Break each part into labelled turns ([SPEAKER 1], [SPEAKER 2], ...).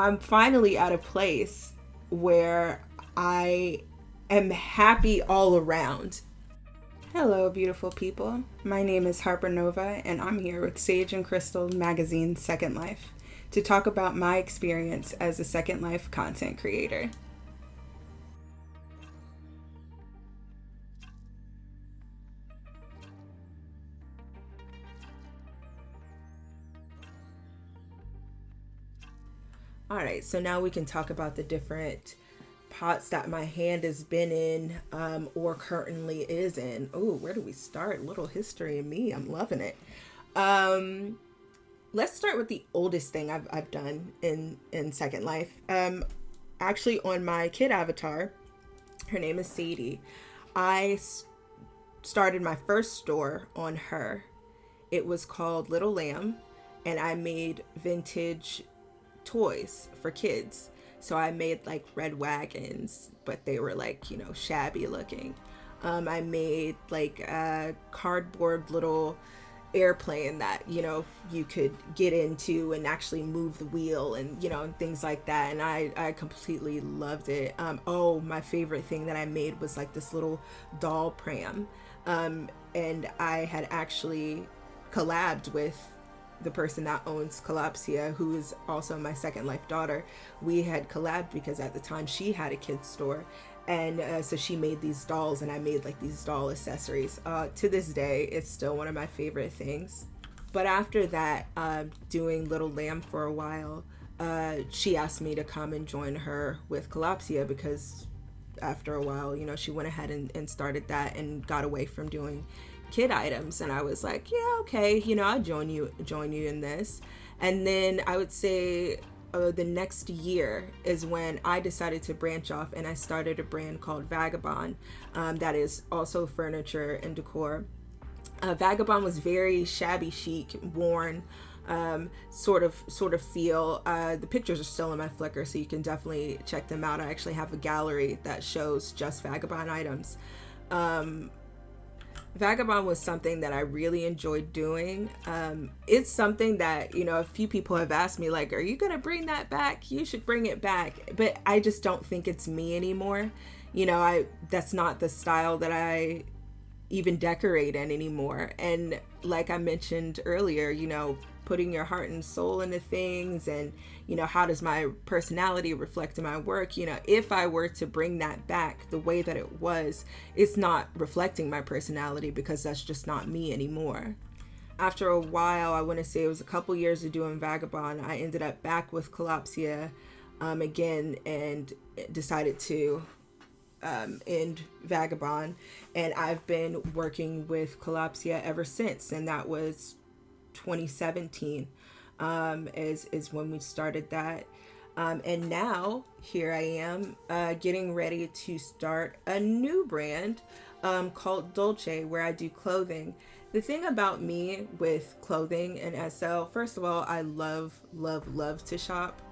[SPEAKER 1] I'm finally at a place where I am happy all around. Hello, beautiful people. My name is Harper Nova, and I'm here with Sage and Crystal Magazine's Second Life to talk about my experience as a Second Life content creator. All right, so now we can talk about the different pots that my hand has been in or currently is in. Oh, where do we start? Little history of me. I'm loving it. Let's start with the oldest thing I've done in Second Life. Actually, on my kid avatar, her name is Sadie. I started my first store on her. It was called Little Lamb, and I made vintage toys for kids. So I made like red wagons, but they were like, shabby looking. I made like a cardboard little airplane that, you could get into and actually move the wheel and, and things like that. And I completely loved it. My favorite thing that I made was like this little doll pram. And I had actually collabed with the person that owns Kalopsia, who is also my Second Life daughter. We had collabed because at the time she had a kid's store, and so she made these dolls and I made like these doll accessories. To this day, it's still one of my favorite things. But after that, doing Little Lamb for a while, she asked me to come and join her with Kalopsia because after a while, she went ahead and started that and got away from doing kid items. And I was like, yeah, okay, I'll join you in this. And then I would say the next year is when I decided to branch off and I started a brand called Vagabond that is also furniture and decor. Vagabond was very shabby chic, worn, sort of feel. The pictures are still in my Flickr, so you can definitely check them out. I actually have a gallery that shows just Vagabond items. Vagabond was something that I really enjoyed doing. It's something that, a few people have asked me, like, are you going to bring that back? You should bring it back. But I just don't think it's me anymore. That's not the style that I even decorate in anymore. And like I mentioned earlier, putting your heart and soul into things and, how does my personality reflect in my work? If I were to bring that back the way that it was, it's not reflecting my personality because that's just not me anymore. After a while, I want to say it was a couple years of doing Vagabond, I ended up back with Kalopsia again and decided to end Vagabond. And I've been working with Kalopsia ever since, and that was 2017 is when we started that. And now here I am getting ready to start a new brand called Dolce, where I do clothing. The thing about me with clothing and SL, first of all, I love to shop,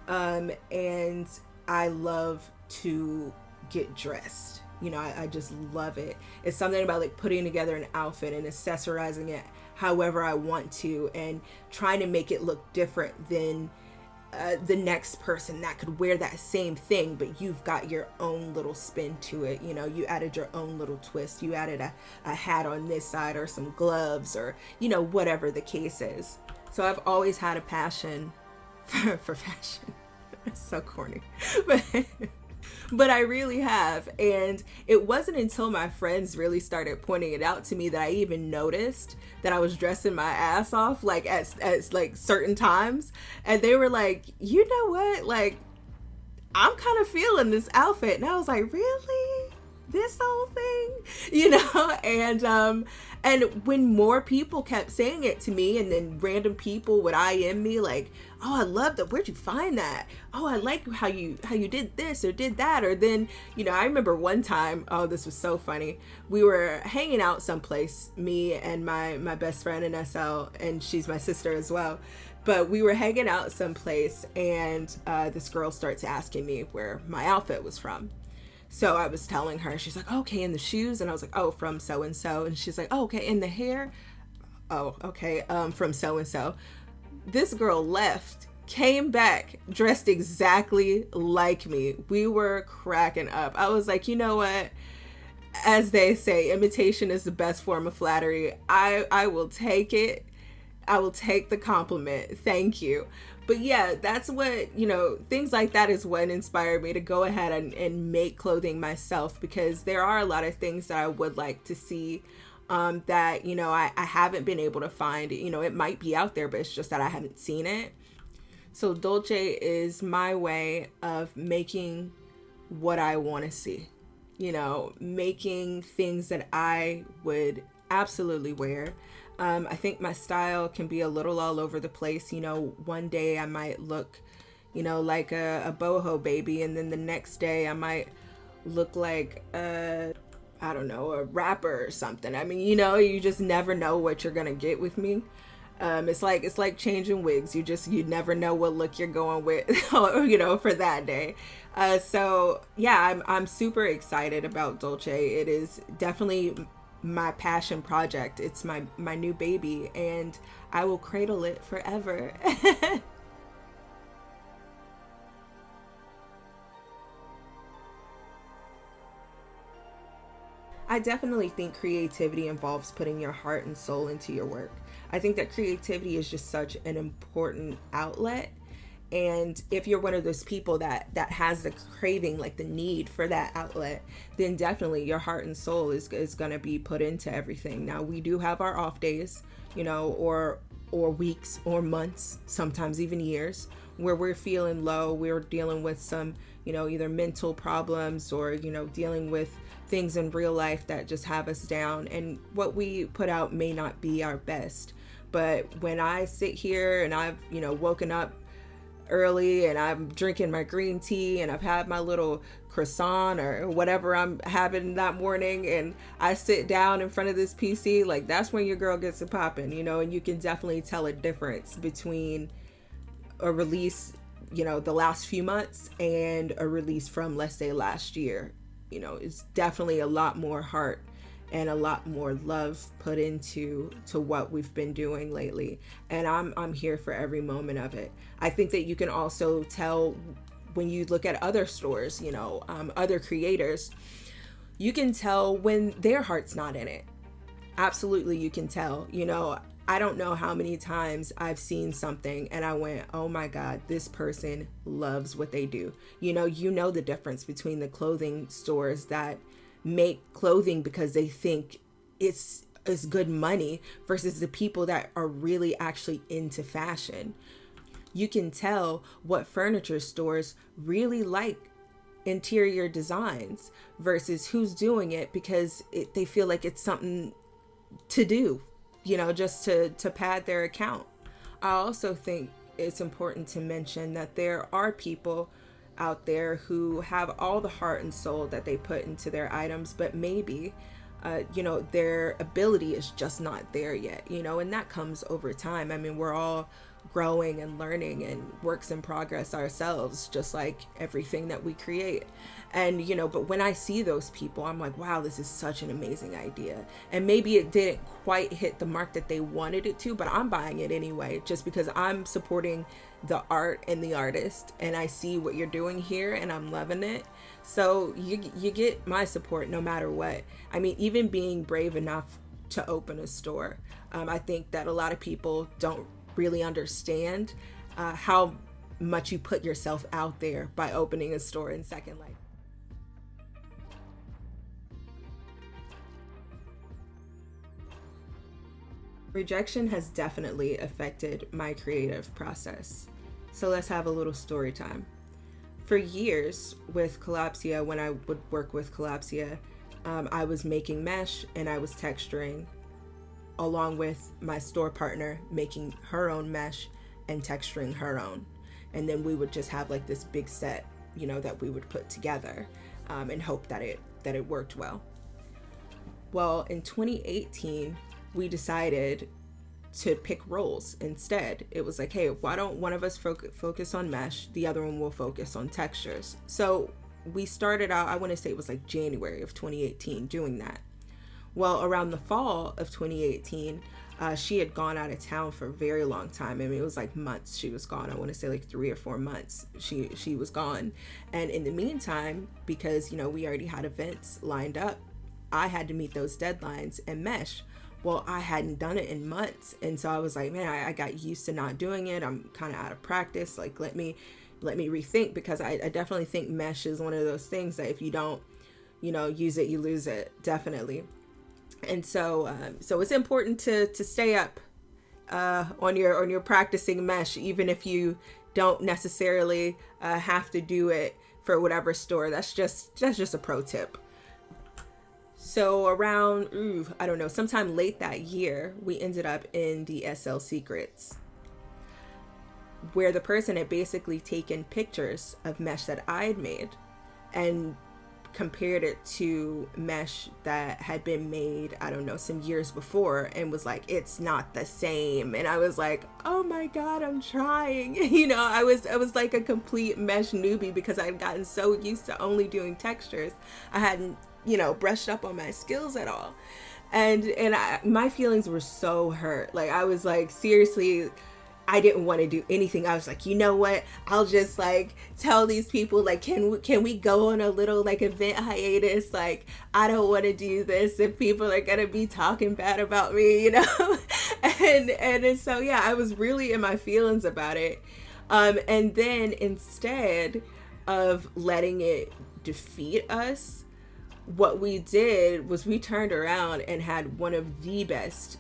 [SPEAKER 1] and I love to get dressed. I just love it. It's something about like putting together an outfit and accessorizing it however I want to and trying to make it look different than the next person that could wear that same thing, but you've got your own little spin to it. You added your own little twist. You added a hat on this side or some gloves or, whatever the case is. So I've always had a passion for fashion. It's so corny. But I really have. And it wasn't until my friends really started pointing it out to me that I even noticed that I was dressing my ass off, like at like certain times. And they were like, you know what? Like, I'm kind of feeling this outfit. And I was like, really? This whole thing? And when more people kept saying it to me, and then random people would IM me like, oh, I love that. Where'd you find that? Oh, I like how you did this or did that. Or then, I remember one time, oh, this was so funny. We were hanging out someplace, me and my best friend in SL, and she's my sister as well. But we were hanging out someplace, and this girl starts asking me where my outfit was from. So I was telling her, she's like, okay, in the shoes. And I was like, oh, from so-and-so. And she's like, oh, okay, in the hair. Oh, okay, from so-and-so. This girl left, came back dressed exactly like me. We were cracking up. I was like, you know what? As they say, imitation is the best form of flattery. I will take it. I will take the compliment. Thank you. But yeah, that's what, things like that is what inspired me to go ahead and make clothing myself, because there are a lot of things that I would like to see that, I haven't been able to find. It might be out there, but it's just that I haven't seen it. So Dolce is my way of making what I want to see, making things that I would absolutely wear. I think my style can be a little all over the place. One day I might look, like a boho baby, and then the next day I might look like I don't know, a rapper or something. I mean, you just never know what you're gonna get with me. It's like changing wigs. You never know what look you're going with, for that day. So yeah, I'm super excited about Dolce. It is definitely my passion project. It's my new baby, and I will cradle it forever. I definitely think creativity involves putting your heart and soul into your work. I think that creativity is just such an important outlet. And if you're one of those people that has the craving, like the need for that outlet, then definitely your heart and soul is going to be put into everything. Now, we do have our off days, or weeks or months, sometimes even years, where we're feeling low, we're dealing with some, either mental problems or, dealing with things in real life that just have us down. And what we put out may not be our best. But when I sit here and I've, woken up early and I'm drinking my green tea and I've had my little croissant or whatever I'm having that morning, and I sit down in front of this PC, like that's when your girl gets it popping, and you can definitely tell a difference between a release, the last few months and a release from, let's say, last year. It's definitely a lot more heart and a lot more love put into what we've been doing lately, and I'm here for every moment of it. I think that you can also tell when you look at other stores, other creators, you can tell when their heart's not in it. Absolutely, you can tell. I don't know how many times I've seen something and I went, oh my God, this person loves what they do. You know the difference between the clothing stores that make clothing because they think it's good money versus the people that are really actually into fashion. You can tell what furniture stores really like interior designs versus who's doing it because they feel like it's something to do, just to pad their account. I also think it's important to mention that there are people out there who have all the heart and soul that they put into their items, but maybe their ability is just not there yet, and that comes over time. I mean, we're all growing and learning and works in progress ourselves, just like everything that we create. And but when I see those people, I'm like, wow, this is such an amazing idea. And maybe it didn't quite hit the mark that they wanted it to, but I'm buying it anyway, just because I'm supporting the art and the artist, and I see what you're doing here and I'm loving it. So you get my support no matter what. I mean, even being brave enough to open a store, I think that a lot of people don't really understand how much you put yourself out there by opening a store in Second Life. Rejection has definitely affected my creative process. So let's have a little story time. For years with Kalopsia, when I would work with Kalopsia, I was making mesh and I was texturing, along with my store partner making her own mesh and texturing her own. And then we would just have like this big set, that we would put together and hope that it worked well. Well, in 2018, we decided to pick roles instead. It was like, hey, why don't one of us focus on mesh, the other one will focus on textures. So we started out, I want to say it was like January of 2018 doing that. Well, around the fall of 2018, She had gone out of town for a very long time. I mean, it was like months she was gone. I want to say like 3 or 4 months she was gone. And in the meantime, because, you know, we already had events lined up, I had to meet those deadlines and mesh. Well, I hadn't done it in months. And so I was like, man, I got used to not doing it. I'm kind of out of practice. Like, let me rethink, because I definitely think mesh is one of those things that if you don't, you know, use it, you lose it, definitely. And so it's important to stay up on your practicing mesh, even if you don't necessarily have to do it for whatever store. That's just a pro tip. So around, I don't know, sometime late that year, we ended up in the SL Secrets, where the person had basically taken pictures of mesh that I had made and compared it to mesh that had been made, I don't know, some years before, and was like, it's not the same. And I was like, oh my God, I'm trying. You know, I was like a complete mesh newbie, because I'd gotten so used to only doing textures. I hadn't, you know, brushed up on my skills at all. And my feelings were so hurt. Like, I was like, seriously, I didn't want to do anything. I was like, you know what? I'll just like tell these people, like, can we go on a little like event hiatus? Like, I don't want to do this if people are gonna be talking bad about me, you know? and so yeah, I was really in my feelings about it. And then instead of letting it defeat us, what we did was we turned around and had one of the best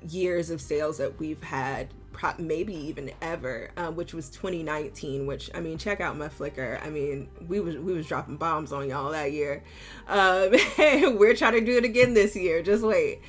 [SPEAKER 1] years of sales that we've had, maybe even ever, which was 2019, which, I mean, check out my Flickr. I mean, we was dropping bombs on y'all that year. We're trying to do it again this year. Just wait.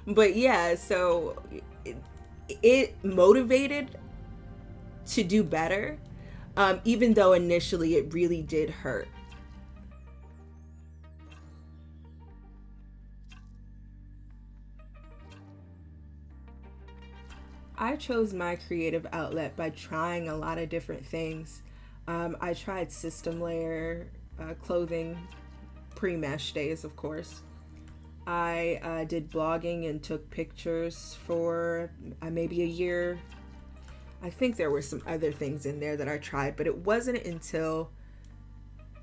[SPEAKER 1] But yeah, so it motivated to do better, even though initially it really did hurt. I chose my creative outlet by trying a lot of different things. I tried system layer clothing, pre-mesh days, of course. I did blogging and took pictures for maybe a year. I think there were some other things in there that I tried, but it wasn't until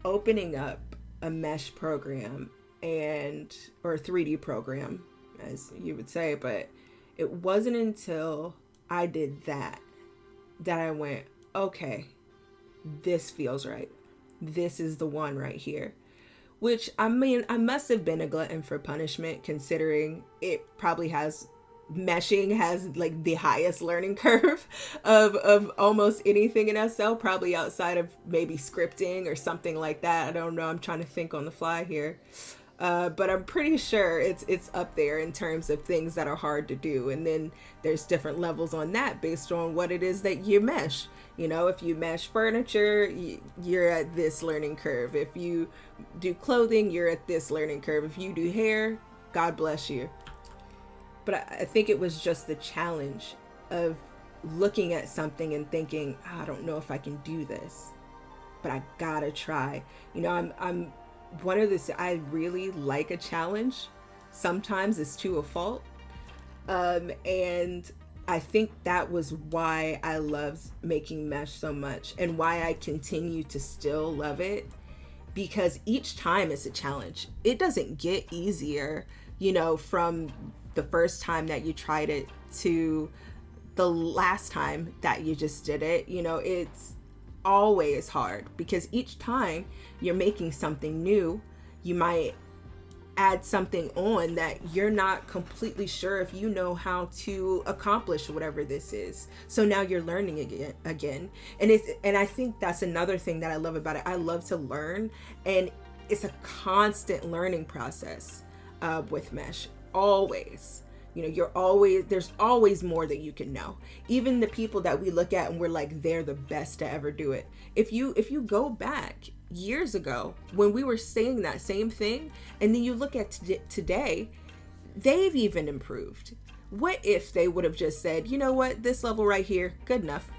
[SPEAKER 1] opening up a mesh program or a 3D program, as you would say, but it wasn't until I did that I went, okay, this feels right. This is the one right here. Which, I mean, I must have been a glutton for punishment, considering it probably meshing has like the highest learning curve of almost anything in SL, probably outside of maybe scripting or something like that. I don't know. I'm trying to think on the fly here. But I'm pretty sure it's up there in terms of things that are hard to do. And then there's different levels on that based on what it is that you mesh. You know, if you mesh furniture, you're at this learning curve. If you do clothing, you're at this learning curve. If you do hair, God bless you. But I think it was just the challenge of looking at something and thinking, I don't know if I can do this, but I gotta try. You know, I'm one of this, I really like a challenge. Sometimes it's to a fault. And I think that was why I loved making mesh so much, and why I continue to still love it, because each time it's a challenge. It doesn't get easier, you know, from the first time that you tried it to the last time that you just did it. You know, it's always hard, because each time you're making something new, you might add something on that you're not completely sure if you know how to accomplish whatever this is. So now you're learning again. And I think that's another thing that I love about it. I love to learn, and it's a constant learning process with mesh. Always. You know, there's always more that you can know. Even the people that we look at and we're like, they're the best to ever do it. If you go back years ago when we were saying that same thing, and then you look at today, they've even improved. What if they would have just said, you know what, this level right here, good enough.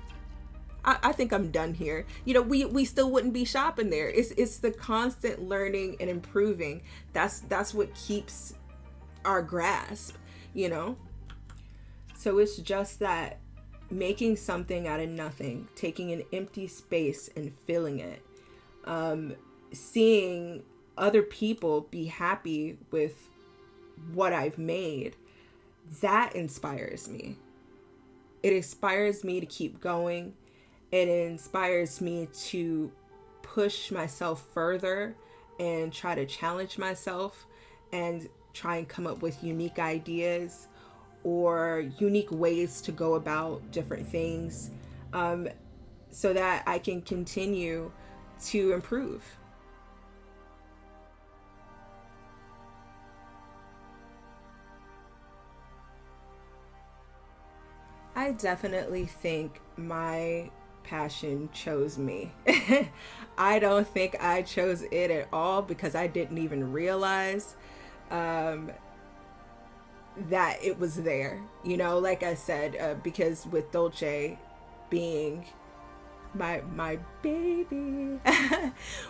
[SPEAKER 1] I think I'm done here. You know, we still wouldn't be shopping there. It's the constant learning and improving. That's what keeps our grasp. You know, So it's just that making something out of nothing, taking an empty space and filling it, seeing other people be happy with what I've made, that inspires me. It inspires me to keep going. It inspires me to push myself further and try to challenge myself and try and come up with unique ideas or unique ways to go about different things, so that I can continue to improve. I definitely think my passion chose me. I don't think I chose it at all, because I didn't even realize that it was there. Like I said, because with Dolce being my baby,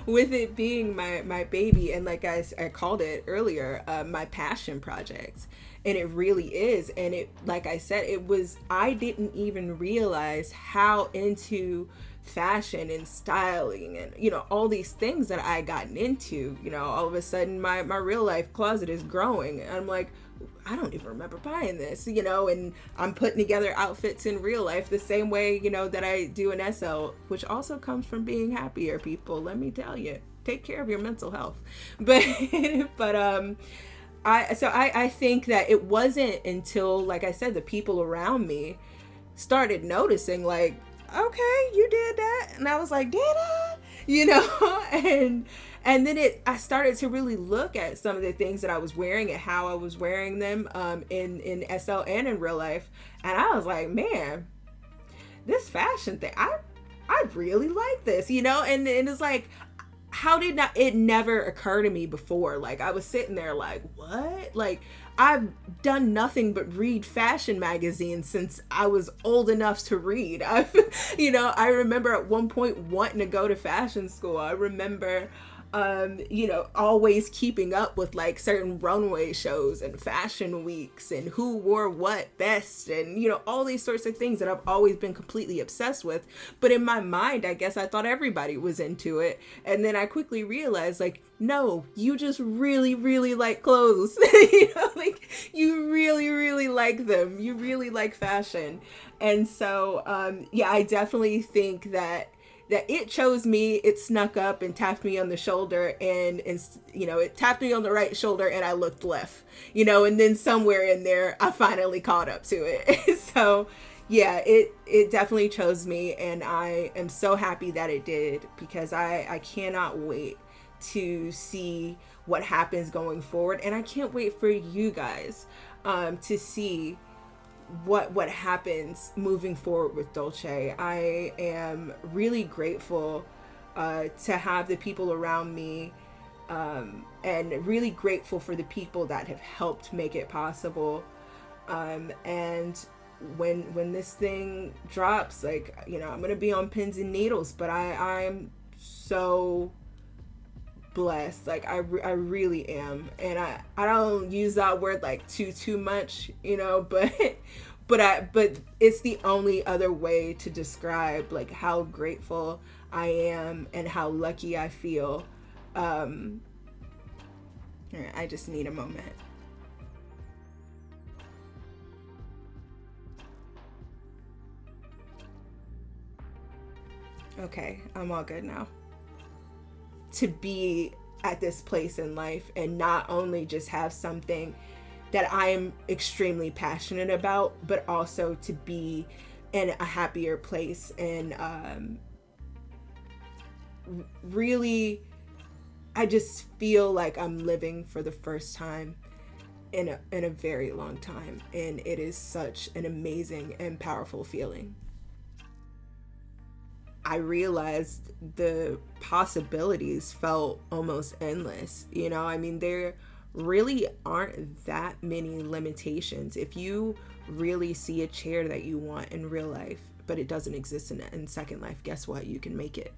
[SPEAKER 1] with it being my baby, and like I called it earlier, my passion project, and it really is. And it, like I said, I didn't even realize how into fashion and styling and all these things that I gotten into. All of a sudden my real life closet is growing, and I'm like, I don't even remember buying this, and I'm putting together outfits in real life the same way, that I do in SL, which also comes from being happier, people. Let me tell you, take care of your mental health. But I think that it wasn't until, like I said, the people around me started noticing, like, okay, you did that. And I was like, did I? And then I started to really look at some of the things that I was wearing and how I was wearing them in SL and in real life. And I was like, man, this fashion thing, I really like this, and it's like, how did it never occur to me before? Like, I was sitting there like, what? Like, I've done nothing but read fashion magazines since I was old enough to read. I remember at one point wanting to go to fashion school. I remember always keeping up with like certain runway shows and fashion weeks and who wore what best and, all these sorts of things that I've always been completely obsessed with. But in my mind, I guess I thought everybody was into it. And then I quickly realized, like, no, you just really, really like clothes. Like, you really, really like them. You really like fashion. And so, I definitely think that it chose me. It snuck up and tapped me on the shoulder, and it tapped me on the right shoulder, and I looked left, and then somewhere in there I finally caught up to it. So it definitely chose me, and I am so happy that it did, because I cannot wait to see what happens going forward, and I can't wait for you guys to see what happens moving forward with Dolce. I am really grateful to have the people around me, and really grateful for the people that have helped make it possible. And when this thing drops, like, I'm gonna be on pins and needles, but I'm so blessed. Like, I really am. And I don't use that word like too much, but it's the only other way to describe like how grateful I am and how lucky I feel. I just need a moment. Okay, I'm all good now. To be at this place in life and not only just have something that I am extremely passionate about, but also to be in a happier place, and really, I just feel like I'm living for the first time in a very long time, and it is such an amazing and powerful feeling. I realized the possibilities felt almost endless. There really aren't that many limitations. If you really see a chair that you want in real life, but it doesn't exist in Second Life, guess what? You can make it.